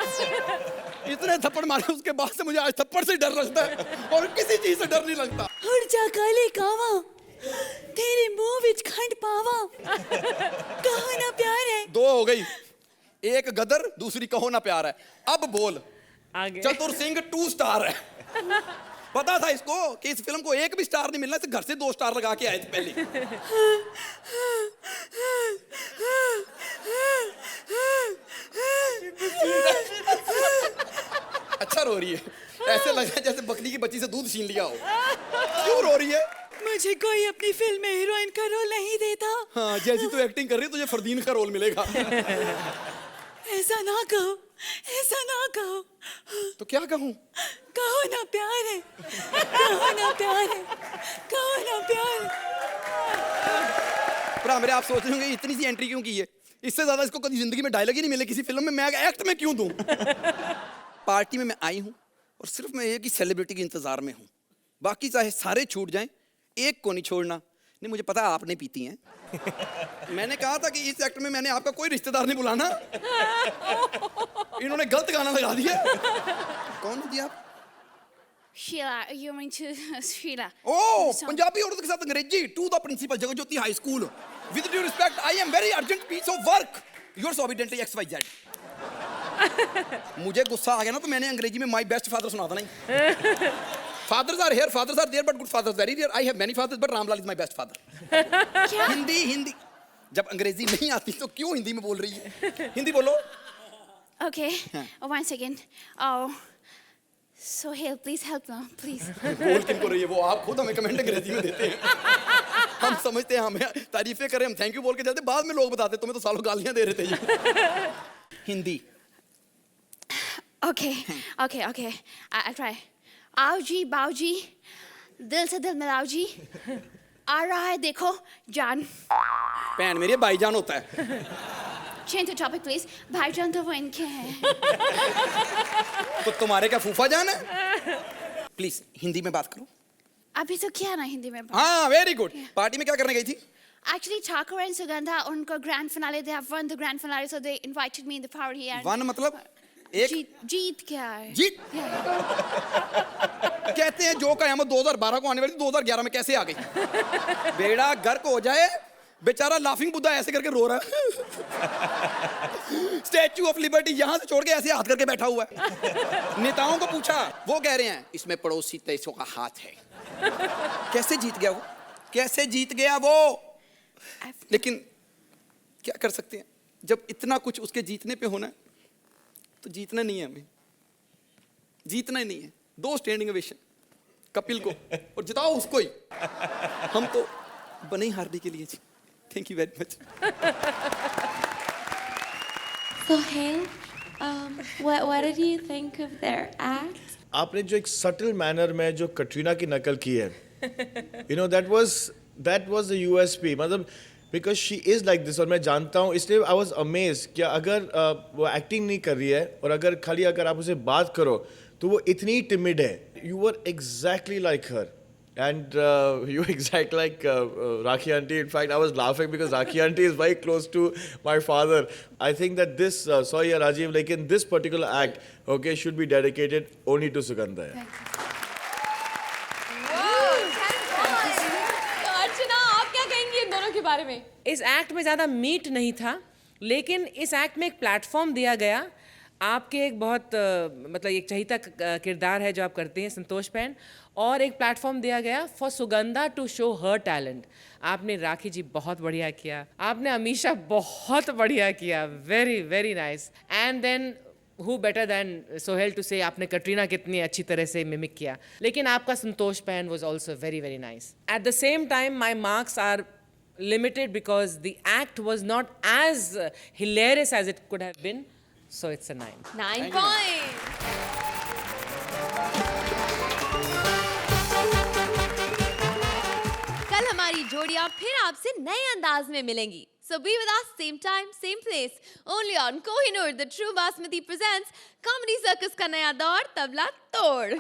इतने थप्पड़ मारे उसके बाद से मुझे आज थप्पड़ से डर लगता है और किसी चीज से डर नहीं लगता। उड़ जा काले कावा, तेरे मुंह विच खंड पावा, कहो ना प्यार है। 2 हो गई, एक गदर, दूसरी कहो ना प्यार है। अब बोल। आगे। चतुर सिंह 2 स्टार है। पता था इसको कि इस फिल्म को 1 भी स्टार नहीं मिलना, इसे घर से 2 स्टार लगा के आए थे पहले। अच्छा रो रही है, ऐसे लग रहा है जैसे बकरी की बच्ची से दूध छीन लिया हो। क्यों रो रही है? मुझे कोई अपनी फिल्म में हीरोइन का रोल नहीं देता। हाँ, जैसी तू एक्टिंग कर रही है तुझे फरदीन का रोल मिलेगा। ऐसा ना कहो, ऐसा ना कहो। तो क्या कहूँ? कहो ना प्यार है, कहो ना प्यार है, कहो ना प्यार है। पर मेरे आप सोच रहे होंगे इतनी सी एंट्री क्यों की है? इससे ज्यादा इसको कभी जिंदगी में डायलॉग ही नहीं मिले किसी फिल्म में, मैं एक्ट में क्यों दूं? पार्टी में मैं आई हूं और सिर्फ मैं एक ही सेलिब्रिटी के इंतजार में हूं, बाकी चाहे सारे छूट जाएं, एक को नहीं छोड़ना। नहीं, मुझे पता है आपने पीती हैं। मैंने कहा था कि इस एक्ट में मैंने आपका कोई रिश्तेदार नहीं बुलाना। इन्होंने गलत गाना लगा दिया। कौन थी आप? Sheila, you mean to Sheila? Oh, Punjabi औरत के साथ अंग्रेजी। To the principal, Jagjyoti high school. With due respect, I am very urgent piece of work. Yours obediently XYZ. मुझे गुस्सा आ गया ना तो मैंने अंग्रेजी में my best father सुना था नहीं। Fathers are here, fathers are there, but good fathers very rare. I have many fathers, but Ramlal is my best father. Hindi. जब अंग्रेजी नहीं आती तो क्यों हिंदी में बोल रही है? हिंदी बोलो। Okay, one second. Oh, Sohail, please help now, please. बोल किनको रही है वो? आप खुद हमें कमेंट अंग्रेजी में देते हैं। हम समझते हैं हमें तारीफें करें, हम थैंक यू बोल के चलते, बाद में लोग बताते तुम्हें तो सालों गालियां दे रहे थे ये। हिंदी। Okay, I'll try. आओ जी, बाओ जी, दिल से दिल मिलाओ जी, आ रहा है देखो जान। पैन मेरी भाईजान होता है। Change the topic, please. भाईजान तो वो इनके हैं। तो तुम्हारे क्या फूफा जान है? प्लीज हिंदी में बात करो। अभी तो क्या ना हिंदी में बात। हाँ, वेरी गुड। पार्टी में क्या करने गई थी? Actually, Thakur and Sugandha, उनको grand finale, they have won the grand finale, so they invited me in the party and. One मतलब एक जीत क्या है? जीत कहते हैं जो कयामत 2012 को आने वाली थी 2011 में कैसे आ गई? बेड़ा गर्क हो जाए, बेचारा लाफिंग बुद्धा ऐसे करके रो रहा है। स्टैच्यू ऑफ लिबर्टी यहां से छोड़ के ऐसे हाथ करके बैठा हुआ है। नेताओं को पूछा, वो कह रहे हैं इसमें पड़ोसी देशों का हाथ है। कैसे जीत गया वो? कैसे जीत गया वो? लेकिन क्या कर सकते हैं, जब इतना कुछ उसके जीतने पे होना है तो जीतना नहीं है हमें, जीतना ही नहीं है। 2 स्टैंडिंग ओवेशन कपिल को और जिताओ उसको ही। हम तो बने ही हारने के लिए जी। Thank you very much. Sohail, what did you think of their act? आपने जो एक सटल मैनर में जो कटरीना की नकल की है, you know that was the USP, मतलब because she is like this. और मैं जानता हूँ, इसलिए आई वॉज अमेज कि अगर वो एक्टिंग नहीं कर रही है और अगर खाली अगर आप उसे बात करो तो वो इतनी टिमिड है। You are exactly like her and you exact like Rakhi aunty. In fact I was laughing because Rakhi aunty is very close to my father. I think that this sorry Rajeev, लेकिन this particular act okay should be dedicated only to Sugandha. के बारे में इस act में ज़्यादा meet नहीं था, लेकिन इस एक्ट में एक प्लेटफॉर्म दिया गया। आपके एक बहुत मतलब एक चहिता किरदार है जो आप करते हैं संतोष पैन, और एक प्लेटफॉर्म दिया गया for Sugandha to show her talent. आपने राखी जी बहुत बढ़िया किया, आपने अमीशा बहुत बढ़िया किया, very very nice. And then who better than Sohail to say आपने कटरीना कितनी अच्छी तरह से मिमिक किया, लेकिन आपका संतोष pan was also very very nice. At the same time my marks are limited because the act was not as hilarious as it could have been, so it's a 9. 9 points. कल हमारी जोड़ियां फिर आपसे नए अंदाज में मिलेंगी। So be with us same time, same place, only on Kohinoor. The True Basmati presents Comedy Circus का नया दौर तबला तोड़।